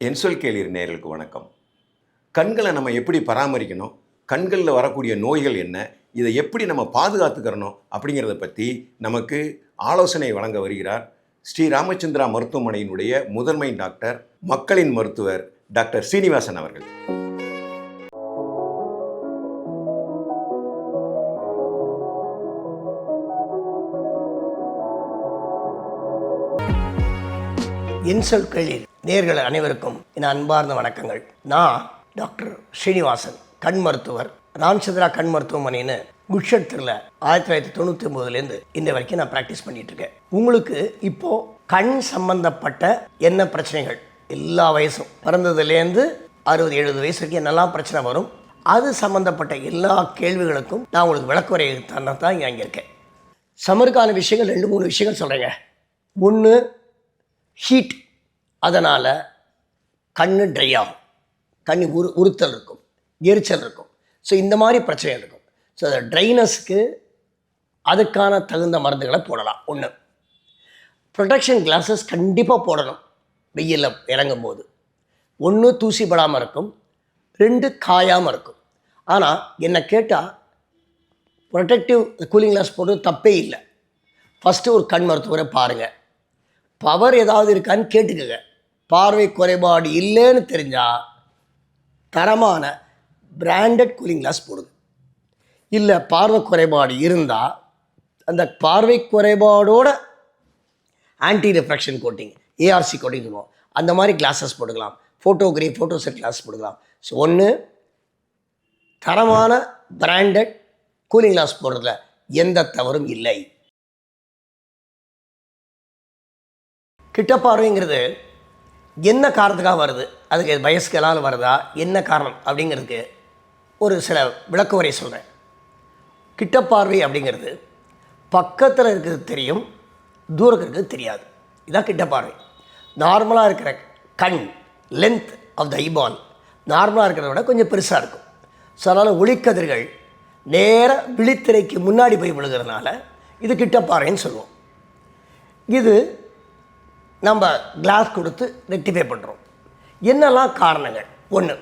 என் சொல் கேளீர் நேயர்களுக்கு வணக்கம். கண்களை நம்ம எப்படி பராமரிக்கணும், கண்களில் வரக்கூடிய நோய்கள் என்ன, இதை எப்படி நம்ம பாதுகாத்துக்கிறணும் அப்படிங்கிறத பற்றி நமக்கு ஆலோசனை வழங்க வருகிறார் ஸ்ரீ ராமச்சந்திரா மருத்துவமனையினுடைய முதன்மை டாக்டர், மக்களின் மருத்துவர் டாக்டர் சீனிவாசன் அவர்கள். என் சொல் கேளீர் நேயர்கள் அனைவருக்கும் என் அன்பார்ந்த வணக்கங்கள். நான் டாக்டர் ஸ்ரீனிவாசன், கண் மருத்துவர், ராமச்சந்திரா கண் மருத்துவமனைன்னு குட்ஷெட்டில் 1999 இந்த வரைக்கும் நான் ப்ராக்டிஸ் பண்ணிட்டு இருக்கேன். உங்களுக்கு இப்போது கண் சம்பந்தப்பட்ட என்ன பிரச்சனைகள், எல்லா வயசும் பிறந்ததுலேருந்து 60-70 வயசு வரைக்கும் என்னெல்லாம் பிரச்சனை வரும், அது சம்மந்தப்பட்ட எல்லா கேள்விகளுக்கும் நான் உங்களுக்கு விளக்குறை தான் இங்கே இருக்கேன். சமருக்கான விஷயங்கள் 2-3 விஷயங்கள் சொல்கிறேங்க. ஒன்று, ஹீட், அதனால் கண் ட்ரை ஆகும், கண் உறுத்தல் இருக்கும், எரிச்சல் இருக்கும். ஸோ இந்த மாதிரி பிரச்சனை இருக்கும். ஸோ அந்த ட்ரைனஸ்க்கு அதுக்கான தகுந்த மருந்துகளை போடலாம். ஒன்று, ப்ரொடெக்ஷன் கிளாஸஸ் கண்டிப்பாக போடணும் வெயிலில் இறங்கும் போது. ஒன்று, தூசி படாமல் இருக்கும். 2, காயாமல் இருக்கும். ஆனால் என்னை கேட்டால் ப்ரொடெக்டிவ் கூலிங் கிளாஸ் போடுறது தப்பே இல்லை. ஃபஸ்ட்டு ஒரு கண் மருத்துவரை பாருங்கள், பவர் ஏதாவது இருக்கான்னு கேட்டுக்கங்க. பார்வை குறைபாடு இல்லைன்னு தெரிஞ்சால் தரமான பிராண்டட் கூலிங் கிளாஸ் போடுது. இல்லை பார்வை குறைபாடு இருந்தால் அந்த பார்வை குறைபாடோட anti refraction coating, ARC coating சொல்லுவோம், அந்த மாதிரி கிளாஸஸ் போட்டுக்கலாம். ஃபோட்டோ செட் கிளாஸ் போட்டுக்கலாம். ஸோ ஒன்று, தரமான பிராண்டட் கூலிங் கிளாஸ் போடுறதுல எந்த தவறும் இல்லை. கிட்ட பார்வைங்கிறது என்ன காரணத்துக்காக வருது, அதுக்கு வயசுகளால் வருதா, என்ன காரணம் அப்படிங்கிறதுக்கு ஒரு சில விளக்குவரை சொல்கிறேன். கிட்ட பார்வை அப்படிங்கிறது பக்கத்தில் இருக்கிறது தெரியும், தூரத்தில் இருக்கிறது தெரியாது. இதுதான் கிட்ட பார்வை. நார்மலாக இருக்கிற கண் லென்த் ஆஃப் த ஐபால் நார்மலாக இருக்கிறத விட கொஞ்சம் பெருசாக இருக்கும். ஸோ அதனால் ஒளிக்கதிர்கள் நேராக விழித்திரைக்கு முன்னாடி போய் விழுகிறதுனால இது கிட்ட பார்வைன்னு சொல்லுவோம். இது நம்ம கிளாஸ் கொடுத்து ரெக்டிஃபை பண்ணுறோம். என்னெல்லாம் காரணங்கள்? ஒன்று,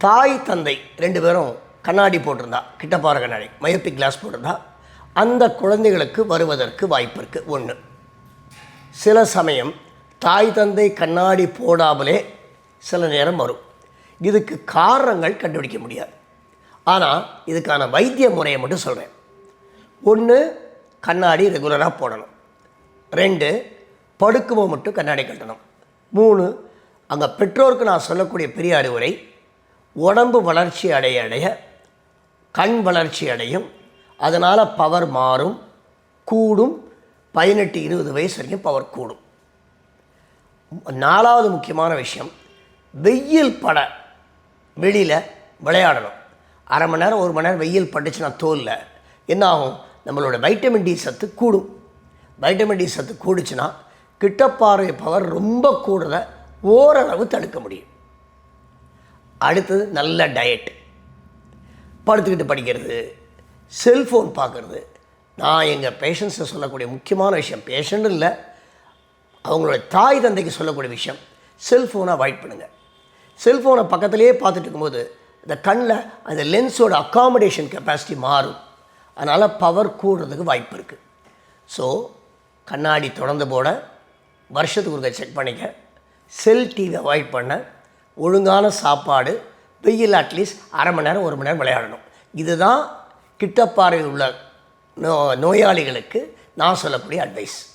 தாய் தந்தை 2 பேரும் கண்ணாடி போட்டிருந்தா, கிட்ட பார்வை கண்ணாடி, மயோபிக் கிளாஸ் போட்டிருந்தா அந்த குழந்தைகளுக்கு வருவதற்கு வாய்ப்பு இருக்குது. ஒன்று, சில சமயம் தாய் தந்தை கண்ணாடி போடாமலே சில நேரம் வரும். இதுக்கு காரணங்கள் கண்டுபிடிக்க முடியாது. ஆனால் இதுக்கான வைத்திய முறையை மட்டும் சொல்கிறேன். ஒன்று, கண்ணாடி ரெகுலராக போடணும். 2, படுக்கும்போது மட்டும் கண்ணாடி கட்டணும். 3, அங்கே பெற்றோருக்கு நான் சொல்லக்கூடிய பெரிய அறிவுரை, உடம்பு வளர்ச்சி அடைய கண் வளர்ச்சி அடையும், அதனால் பவர் மாறும், கூடும். 18-20 வயசு வரைக்கும் பவர் கூடும். 4வது முக்கியமான விஷயம், வெயில் பட வெளியில் விளையாடணும். அரை மணி நேரம் 1 மணி நேரம் வெயில் பட்டுச்சுன்னா தோலில் என்ன ஆகும், நம்மளோட வைட்டமின் டி சத்து கூடும். வைட்டமின் டி சத்து கூடுச்சுன்னா கிட்டப்பார்வை பவர் ரொம்ப கூடுறத ஓரளவு தடுக்க முடியும். அடுத்தது, நல்ல டயட். படுத்துக்கிட்டு படிக்கிறது, செல்ஃபோன் பார்க்குறது. நான் எங்கள் பேஷண்ட்ஸை சொல்லக்கூடிய முக்கியமான விஷயம், பேஷண்ட் இல்லை, அவங்களோட தாய் தந்தைக்கு சொல்லக்கூடிய விஷயம், செல்ஃபோனை அவாய்ட் பண்ணுங்கள். செல்ஃபோனை பக்கத்துலேயே பார்த்துட்டு இருக்கும்போது இந்த கண்ணில் அந்த லென்ஸோட அக்காமடேஷன் கெப்பாசிட்டி மாறும். அதனால் பவர் கூடுறதுக்கு வாய்ப்பு இருக்குது. ஸோ கண்ணாடி தொடர்ந்து போட, வருஷத்துக்கு ஒருக்க செக் பண்ணிக்க, செல் டிவி அவாய்ட் பண்ண, ஒழுங்கான சாப்பாடு, வெயில் அட்லீஸ்ட் அரை மணி நேரம் 1 மணி நேரம் விளையாடணும். இதுதான் கிட்டப்பார்வை உள்ள நோயாளிகளுக்கு நான் சொல்லக்கூடிய அட்வைஸ்.